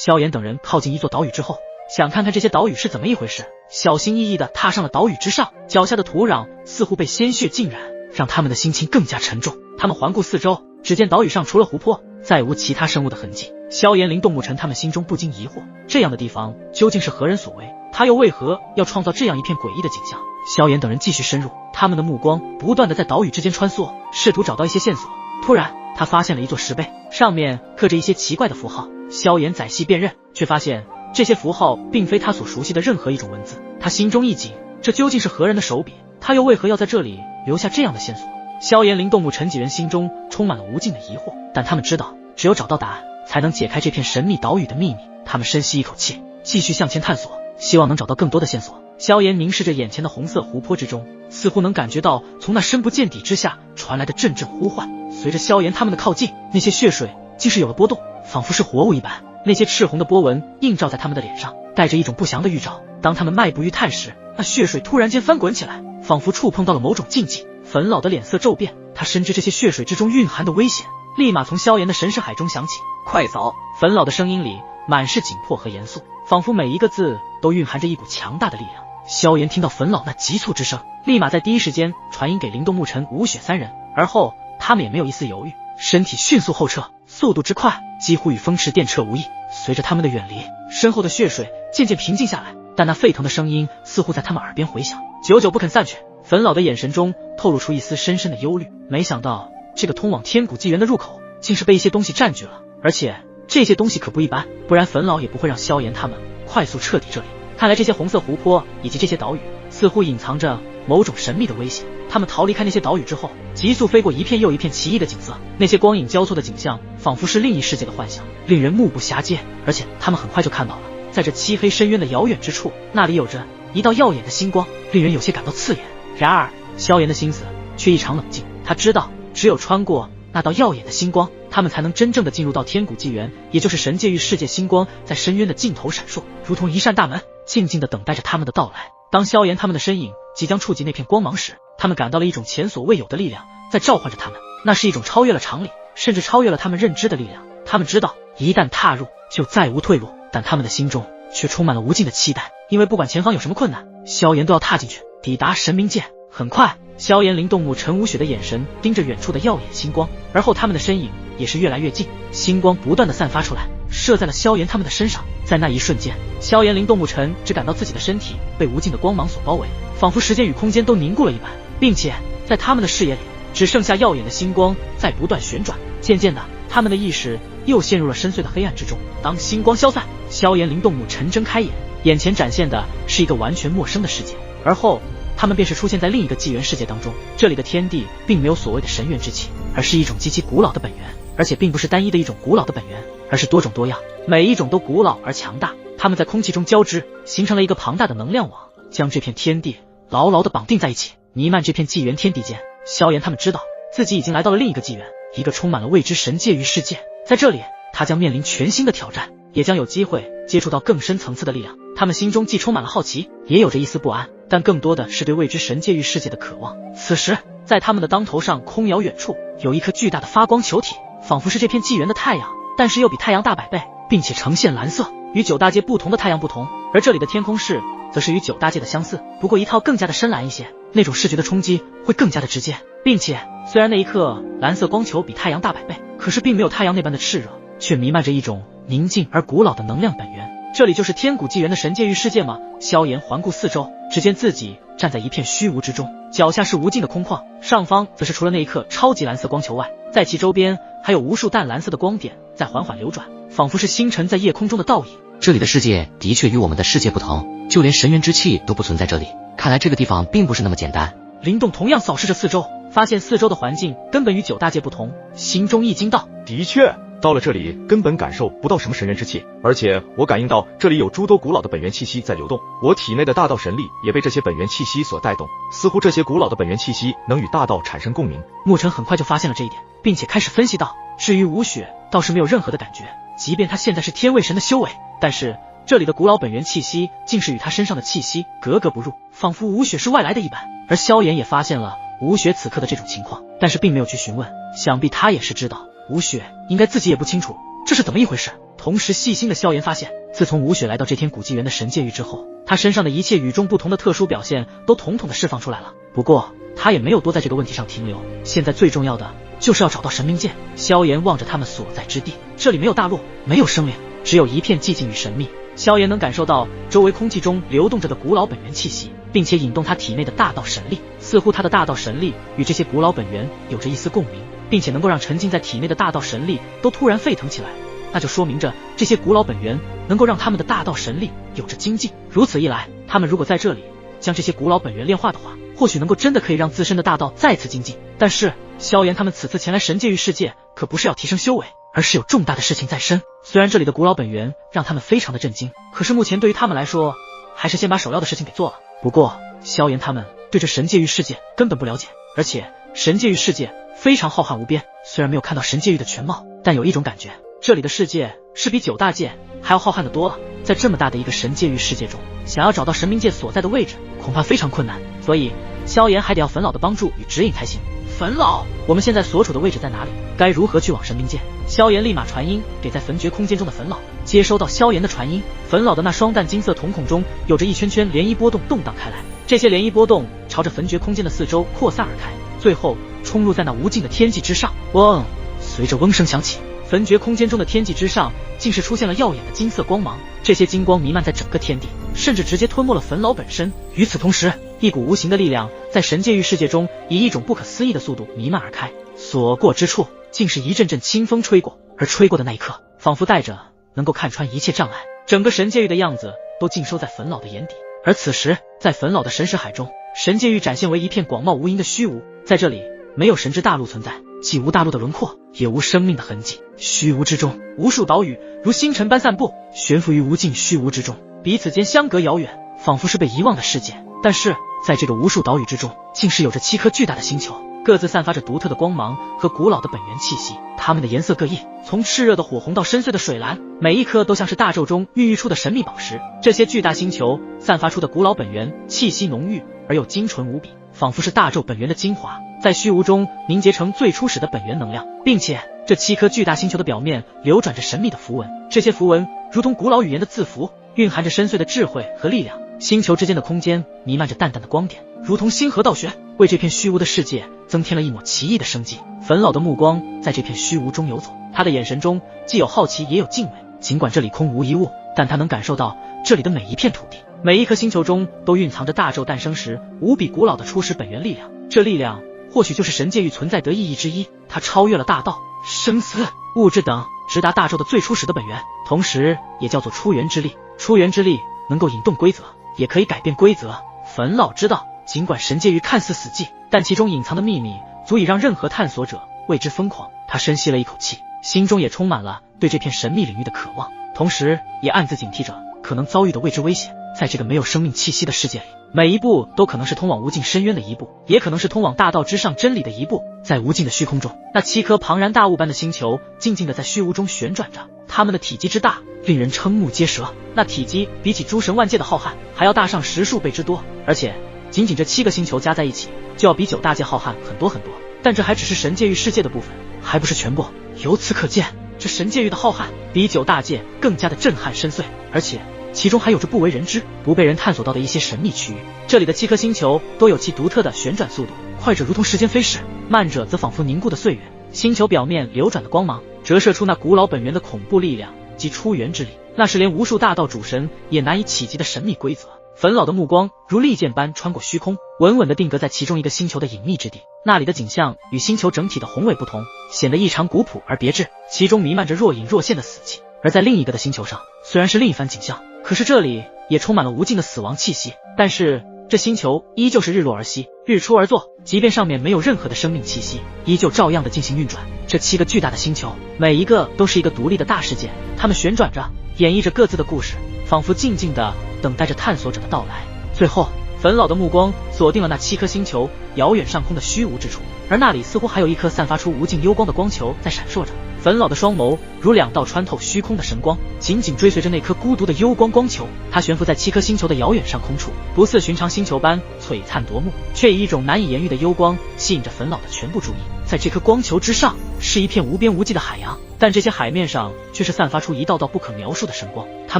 萧炎等人靠近一座岛屿之后，想看看这些岛屿是怎么一回事，小心翼翼地踏上了岛屿之上，脚下的土壤似乎被鲜血浸染，让他们的心情更加沉重。他们环顾四周，只见岛屿上除了湖泊，再无其他生物的痕迹。萧炎、林动、沐尘他们心中不禁疑惑，这样的地方究竟是何人所为？他又为何要创造这样一片诡异的景象？萧炎等人继续深入，他们的目光不断地在岛屿之间穿梭，试图找到一些线索。突然，他发现了一座石碑，上面刻着一些奇怪的符号。萧炎仔细辨认，却发现这些符号并非他所熟悉的任何一种文字。他心中一紧，这究竟是何人的手笔？他又为何要在这里留下这样的线索？萧炎、林动、沐尘几人心中充满了无尽的疑惑，但他们知道，只有找到答案，才能解开这片神秘岛屿的秘密。他们深吸一口气，继续向前探索，希望能找到更多的线索。萧炎凝视着眼前的红色湖泊之中，似乎能感觉到从那深不见底之下传来的阵阵呼唤。随着萧炎他们的靠近，那些血水竟是有了波动，仿佛是活物一般。那些赤红的波纹映照在他们的脸上，带着一种不祥的预兆。当他们迈步欲探时，那血水突然间翻滚起来，仿佛触碰到了某种禁忌。粉老的脸色骤变，他深知这些血水之中蕴含的危险，立马从萧炎的神识海中响起。快走！粉老的声音里满是紧迫和严肃，仿佛每一个字都蕴含着一股强大的力量。萧炎听到粉老那急促之声，立马在第一时间传音给林动、沐尘、吴雪三人，而后他们也没有一丝犹豫，身体迅速后撤，速度之快几乎与风驰电掣无异。随着他们的远离，身后的血水渐渐平静下来，但那沸腾的声音似乎在他们耳边回响，久久不肯散去。粉老的眼神中透露出一丝深深的忧虑，没想到这个通往天古纪元的入口竟是被一些东西占据了，而且这些东西可不一般，不然粉老也不会让萧炎他们快速撤离这里。看来这些红色湖泊以及这些岛屿似乎隐藏着某种神秘的危险。他们逃离开那些岛屿之后，急速飞过一片又一片奇异的景色，那些光影交错的景象仿佛是另一世界的幻想，令人目不暇接。而且他们很快就看到了，在这漆黑深渊的遥远之处，那里有着一道耀眼的星光，令人有些感到刺眼。然而萧炎的心思却异常冷静，他知道只有穿过那道耀眼的星光，他们才能真正的进入到天古纪元，也就是神界域世界。星光在深渊的尽头闪烁，如同一扇大门，静静的等待着他们的到来。当萧炎他们的身影即将触及那片光芒时，他们感到了一种前所未有的力量在召唤着他们，那是一种超越了常理，甚至超越了他们认知的力量。他们知道一旦踏入就再无退路，但他们的心中却充满了无尽的期待，因为不管前方有什么困难，萧炎都要踏进去，抵达神明界。很快，萧炎、林动、沐尘、吴雪的眼神盯着远处的耀眼星光，而后他们的身影也是越来越近，星光不断的散发出来，射在了萧炎他们的身上。在那一瞬间，萧炎、林动、沐尘只感到自己的身体被无尽的光芒所包围，仿佛时间与空间都凝固了一般，并且在他们的视野里只剩下耀眼的星光在不断旋转。渐渐的，他们的意识又陷入了深邃的黑暗之中。当星光消散，萧炎、林动、沐尘睁开眼，眼前展现的是一个完全陌生的世界，而后他们便是出现在另一个纪元世界当中。这里的天地并没有所谓的神元之气，而是一种极其古老的本源，而且并不是单一的一种古老的本源，而是多种多样，每一种都古老而强大。它们在空气中交织，形成了一个庞大的能量网，将这片天地牢牢地绑定在一起，弥漫这片纪元天地间。萧炎他们知道自己已经来到了另一个纪元，一个充满了未知神界域世界。在这里，他将面临全新的挑战，也将有机会接触到更深层次的力量。他们心中既充满了好奇，也有着一丝不安，但更多的是对未知神界域世界的渴望。此时，在他们的当头上空遥远处，有一颗巨大的发光球体，仿佛是这片纪元的太阳，但是又比太阳大100倍，并且呈现蓝色。与九大界不同的太阳不同，而这里的天空市则是与九大界的相似，不过一套更加的深蓝一些，那种视觉的冲击会更加的直接。并且虽然那一刻蓝色光球比太阳大100倍，可是并没有太阳那般的炽热，却弥漫着一种宁静而古老的能量本源。这里就是天古纪元的神界域世界吗？萧炎环顾四周，只见自己站在一片虚无之中，脚下是无尽的空旷，上方则是除了那一颗超级蓝色光球外，在其周边还有无数淡蓝色的光点在缓缓流转，仿佛是星辰在夜空中的倒影。这里的世界的确与我们的世界不同，就连神元之气都不存在这里，看来这个地方并不是那么简单。林动同样扫视着四周，发现四周的环境根本与九大界不同，心中一惊道：的确，到了这里根本感受不到什么神元之气，而且我感应到这里有诸多古老的本源气息在流动，我体内的大道神力也被这些本源气息所带动，似乎这些古老的本源气息能与大道产生共鸣。沐尘很快就发现了这一点，并且开始分析道：至于吴雪倒是没有任何的感觉，即便他现在是天位神的修为，但是这里的古老本源气息竟是与他身上的气息格格不入，仿佛吴雪是外来的一般。而萧炎也发现了吴雪此刻的这种情况，但是并没有去询问，想必他也是知道吴雪应该自己也不清楚这是怎么一回事。同时细心的萧炎发现，自从吴雪来到这天古纪元的神界域之后，他身上的一切与众不同的特殊表现都统统的释放出来了。不过他也没有多在这个问题上停留，现在最重要的就是要找到神明剑。萧炎望着他们所在之地，这里没有大陆，没有生灵，只有一片寂静与神秘。萧炎能感受到周围空气中流动着的古老本源气息，并且引动他体内的大道神力，似乎他的大道神力与这些古老本源有着一丝共鸣，并且能够让沉浸在体内的大道神力都突然沸腾起来。那就说明着这些古老本源能够让他们的大道神力有着精进。如此一来，他们如果在这里将这些古老本源炼化的话，或许能够真的可以让自身的大道再次精进。但是萧炎他们此次前来神界域世界可不是要提升修为，而是有重大的事情在身。虽然这里的古老本源让他们非常的震惊，可是目前对于他们来说，还是先把首要的事情给做了。不过萧炎他们对这神界域世界根本不了解，而且神界域世界非常浩瀚无边，虽然没有看到神界域的全貌，但有一种感觉，这里的世界是比九大界还要浩瀚的多了。在这么大的一个神界域世界中，想要找到神明界所在的位置恐怕非常困难，所以萧炎还得要粉老的帮助与指引才行。粉老，我们现在所处的位置在哪里？该如何去往神明界？萧炎立马传音给在焚绝空间中的粉老。接收到萧炎的传音，粉老的那双淡金色瞳孔中有着一圈圈涟漪波动动荡开来，这些涟漪波动朝着焚绝空间的四周扩散而开，最后冲入在那无尽的天际之上。嗡！随着嗡声响起，焚绝空间中的天际之上竟是出现了耀眼的金色光芒，这些金光弥漫在整个天地，甚至直接吞没了粉老本身。与此同时，一股无形的力量在神界域世界中以一种不可思议的速度弥漫而开，所过之处竟是一阵阵清风吹过，而吹过的那一刻，仿佛带着能够看穿一切障碍，整个神界域的样子都尽收在粉老的眼底。而此时，在粉老的神识海中，神界域展现为一片广袤无垠的虚无，在这里没有神之大陆存在，既无大陆的轮廓，也无生命的痕迹。虚无之中，无数岛屿如星辰般散布，悬浮于无尽虚无之中，彼此间相隔遥远，仿佛是被遗忘的世界。但是在这个无数岛屿之中，竟是有着7颗巨大的星球，各自散发着独特的光芒和古老的本源气息，它们的颜色各异，从炽热的火红到深邃的水蓝，每一颗都像是大宙中孕育出的神秘宝石。这些巨大星球散发出的古老本源气息浓郁而又精纯无比，仿佛是大宙本源的精华，在虚无中凝结成最初始的本源能量，并且这7颗巨大星球的表面流转着神秘的符文，这些符文如同古老语言的字符，蕴含着深邃的智慧和力量。星球之间的空间弥漫着淡淡的光点，如同星河倒悬，为这片虚无的世界增添了一抹奇异的生机。粉老的目光在这片虚无中游走，他的眼神中既有好奇也有敬畏。尽管这里空无一物，但他能感受到这里的每一片土地，每一颗星球中都蕴藏着大宙诞生时无比古老的初始本源力量。这力量或许就是神界域存在得意义之一，它超越了大道、生死、物质等，直达大宙的最初始的本源，同时也叫做出源之力。出源之力能够引动规则，也可以改变规则。粉老知道，尽管神界域看似死寂，但其中隐藏的秘密足以让任何探索者为之疯狂。他深吸了一口气，心中也充满了对这片神秘领域的渴望，同时也暗自警惕着可能遭遇的未知危险。在这个没有生命气息的世界里，每一步都可能是通往无尽深渊的一步，也可能是通往大道之上真理的一步。在无尽的虚空中，那7颗庞然大物般的星球静静地在虚无中旋转着，它们的体积之大令人瞠目结舌，那体积比起诸神万界的浩瀚还要大上10数倍之多，而且仅仅这7个星球加在一起就要比9大界浩瀚很多很多。但这还只是神界域世界的部分，还不是全部。由此可见，这神界域的浩瀚比9大界更加的震撼深邃，而且其中还有着不为人知、不被人探索到的一些神秘区域。这里的7颗星球都有其独特的旋转速度，快者如同时间飞逝，慢者则仿佛凝固的岁月。星球表面流转的光芒折射出那古老本源的恐怖力量及出源之力，那是连无数大道主神也难以企及的神秘规则。粉老的目光如利剑般穿过虚空，稳稳地定格在其中一个星球的隐秘之地。那里的景象与星球整体的宏伟不同，显得异常古朴而别致，其中弥漫着若隐若现的死气。而在另一个的星球上，虽然是另一番景象，可是这里也充满了无尽的死亡气息。但是这星球依旧是日落而息，日出而作，即便上面没有任何的生命气息，依旧照样的进行运转。这7个巨大的星球，每一个都是一个独立的大世界，它们旋转着，演绎着各自的故事，仿佛静静的等待着探索者的到来。最后，粉老的目光锁定了那7颗星球遥远上空的虚无之处，而那里似乎还有一颗散发出无尽幽光的光球在闪烁着。粉老的双眸如2道穿透虚空的神光，紧紧追随着那颗孤独的幽光光球。它悬浮在7颗星球的遥远上空处，不似寻常星球般璀璨夺目，却以一种难以言喻的幽光吸引着粉老的全部注意。在这颗光球之上是一片无边无际的海洋，但这些海面上却是散发出一道道不可描述的神光，它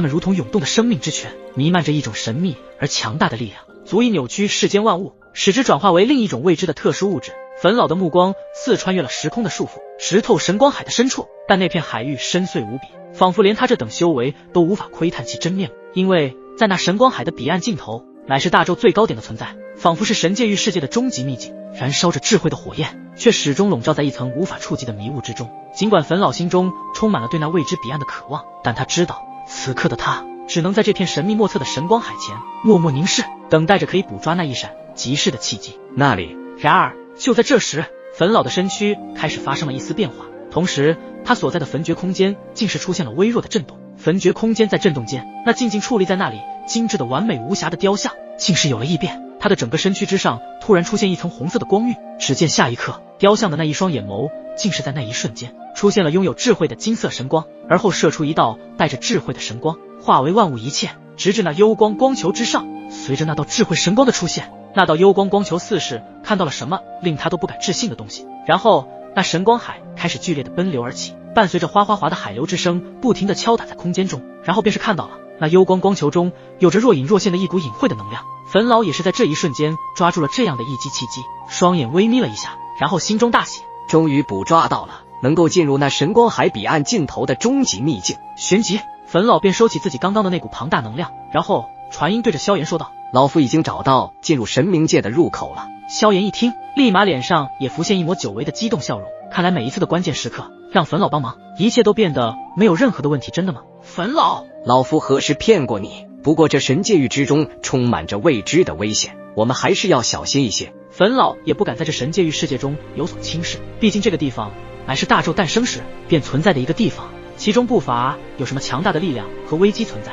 们如同涌动的生命之泉，弥漫着一种神秘而强大的力量，足以扭曲世间万物，使之转化为另一种未知的特殊物质。粉老的目光似穿越了时空的束缚，直透神光海的深处，但那片海域深邃无比，仿佛连他这等修为都无法窥探其真面目，因为在那神光海的彼岸尽头，乃是大洲最高点的存在，仿佛是神界域世界的终极秘境，燃烧着智慧的火焰，却始终笼罩在一层无法触及的迷雾之中。尽管粉老心中充满了对那未知彼岸的渴望，但他知道，此刻的他只能在这片神秘莫测的神光海前默默凝视，等待着可以捕抓那一闪即逝的契机。那里，然而就在这时，粉老的身躯开始发生了一丝变化，同时他所在的焚诀空间竟是出现了微弱的震动。焚诀空间在震动间，那静静矗立在那里精致的完美无瑕的雕像竟是有了异变，他的整个身躯之上突然出现一层红色的光晕，只见下一刻，雕像的那一双眼眸竟是在那一瞬间出现了拥有智慧的金色神光，而后射出一道带着智慧的神光，化为万物一切，直至那幽光光球之上。随着那道智慧神光的出现，那道幽光光球似是看到了什么令他都不敢置信的东西，然后那神光海开始剧烈的奔流而起，伴随着哗哗哗的海流之声不停地敲打在空间中，然后便是看到了那幽光光球中有着若隐若现的一股隐晦的能量。粉老也是在这一瞬间抓住了这样的一击契机，双眼微眯了一下，然后心中大喜，终于捕抓到了能够进入那神光海彼岸尽头的终极秘境。旋即粉老便收起自己刚刚的那股庞大能量，然后传音对着萧炎说道：老夫已经找到进入神冥界的入口了。萧炎一听，立马脸上也浮现一抹久违的激动笑容，看来每一次的关键时刻让粉老帮忙，一切都变得没有任何的问题。真的吗？粉老，老夫何时骗过你？不过这神界域之中充满着未知的危险，我们还是要小心一些。粉老也不敢在这神界域世界中有所轻视，毕竟这个地方乃是大纣诞生时便存在的一个地方，其中不乏有什么强大的力量和危机存在。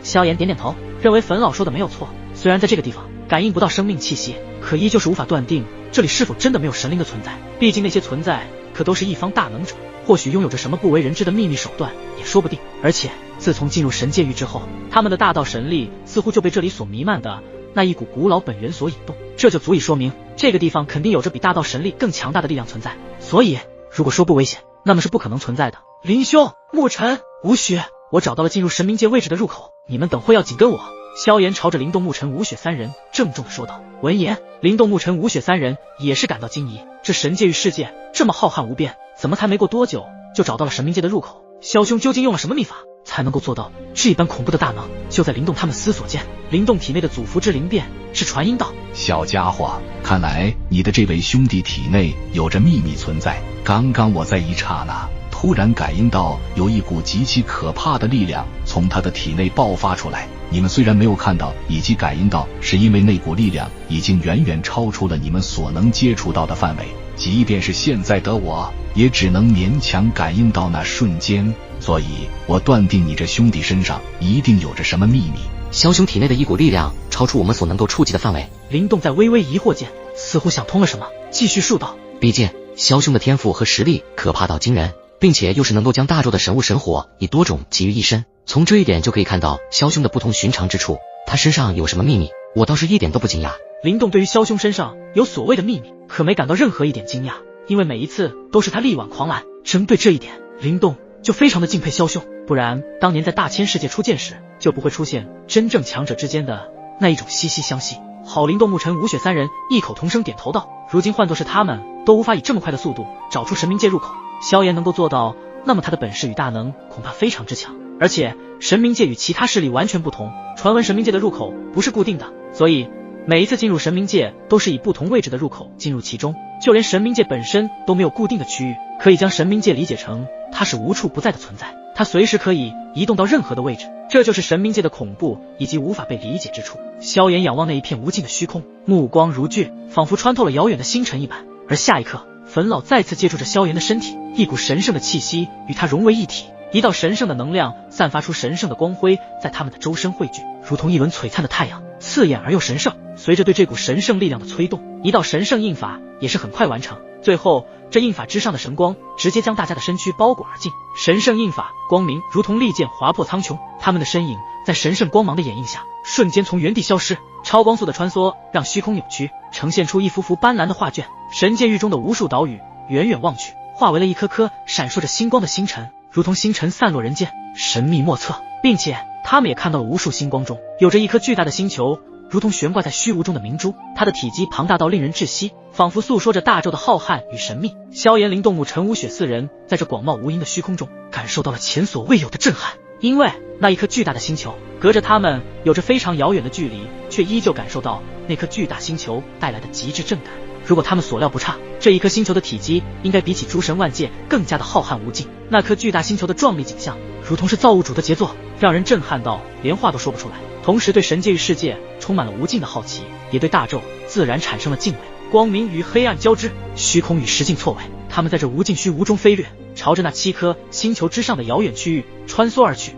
萧炎点点头，认为粉老说的没有错。虽然在这个地方感应不到生命气息，可依旧是无法断定这里是否真的没有神灵的存在，毕竟那些存在可都是一方大能者，或许拥有着什么不为人知的秘密手段也说不定。而且自从进入神界域之后，他们的大道神力似乎就被这里所弥漫的那一股古老本源所引动，这就足以说明这个地方肯定有着比大道神力更强大的力量存在。所以如果说不危险，那么是不可能存在的。林兄、沐尘、吴雪，我找到了进入神冥界位置的入口，你们等会要紧跟我。萧炎朝着灵动、沐尘、吴雪三人郑重地说道。闻言，灵动、沐尘、吴雪三人也是感到惊疑，这神界域世界这么浩瀚无边，怎么才没过多久就找到了神冥界的入口？萧兄究竟用了什么秘法才能够做到这般恐怖的大能？就在灵动他们思索间，灵动体内的祖符之灵变是传音道：小家伙，看来你的这位兄弟体内有着秘密存在。刚刚我在一刹那突然感应到有一股极其可怕的力量从他的体内爆发出来，你们虽然没有看到以及感应到，是因为那股力量已经远远超出了你们所能接触到的范围，即便是现在的我也只能勉强感应到那瞬间，所以我断定你这兄弟身上一定有着什么秘密。萧兄体内的一股力量超出我们所能够触及的范围。灵动在微微疑惑间似乎想通了什么，继续述道：毕竟萧兄的天赋和实力可怕到惊人，并且又是能够将大纣的神物神火以多种集于一身，从这一点就可以看到萧兄的不同寻常之处。他身上有什么秘密，我倒是一点都不惊讶。灵动对于萧兄身上有所谓的秘密可没感到任何一点惊讶，因为每一次都是他力挽狂澜。针对这一点，灵动就非常的敬佩萧兄，不然当年在大千世界初见时就不会出现真正强者之间的那一种惺惺相惜。好，灵动、沐尘、吴雪三人异口同声点头道：如今换作是他们都无法以这么快的速度找出神冥界入口，萧炎能够做到，那么他的本事与大能恐怕非常之强。而且神冥界与其他势力完全不同，传闻神冥界的入口不是固定的，所以每一次进入神冥界都是以不同位置的入口进入其中，就连神冥界本身都没有固定的区域，可以将神冥界理解成它是无处不在的存在，它随时可以移动到任何的位置，这就是神冥界的恐怖以及无法被理解之处。萧炎仰望那一片无尽的虚空，目光如炬，仿佛穿透了遥远的星辰一般。而下一刻，粉老再次接触着萧炎的身体，一股神圣的气息与他融为一体，一道神圣的能量散发出神圣的光辉，在他们的周身汇聚，如同一轮璀璨的太阳，刺眼而又神圣。随着对这股神圣力量的催动，一道神圣印法也是很快完成，最后这印法之上的神光直接将大家的身躯包裹而进。神圣印法光明如同利剑划破苍穹，他们的身影在神圣光芒的掩映下瞬间从原地消失，超光速的穿梭让虚空扭曲，呈现出一幅幅斑斓的画卷。神界域中的无数岛屿远远望去，化为了一颗颗闪烁着星光的星辰，如同星辰散落人间，神秘莫测。并且他们也看到了无数星光中有着一颗巨大的星球，如同悬挂在虚无中的明珠，它的体积庞大到令人窒息，仿佛诉说着大宙的浩瀚与神秘。萧炎、林动怒、陈无血四人在这广袤无垠的虚空中感受到了前所未有的震撼，因为那一颗巨大的星球隔着他们有着非常遥远的距离，却依旧感受到那颗巨大星球带来的极致震感。如果他们所料不差，这一颗星球的体积应该比起诸神万界更加的浩瀚无尽。那颗巨大星球的壮丽景象如同是造物主的杰作，让人震撼到连话都说不出来。同时对神界与世界充满了无尽的好奇，也对大宙自然产生了敬畏。光明与黑暗交织，虚空与实境错位，他们在这无尽虚无中飞掠，朝着那7颗星球之上的遥远区域穿梭而去。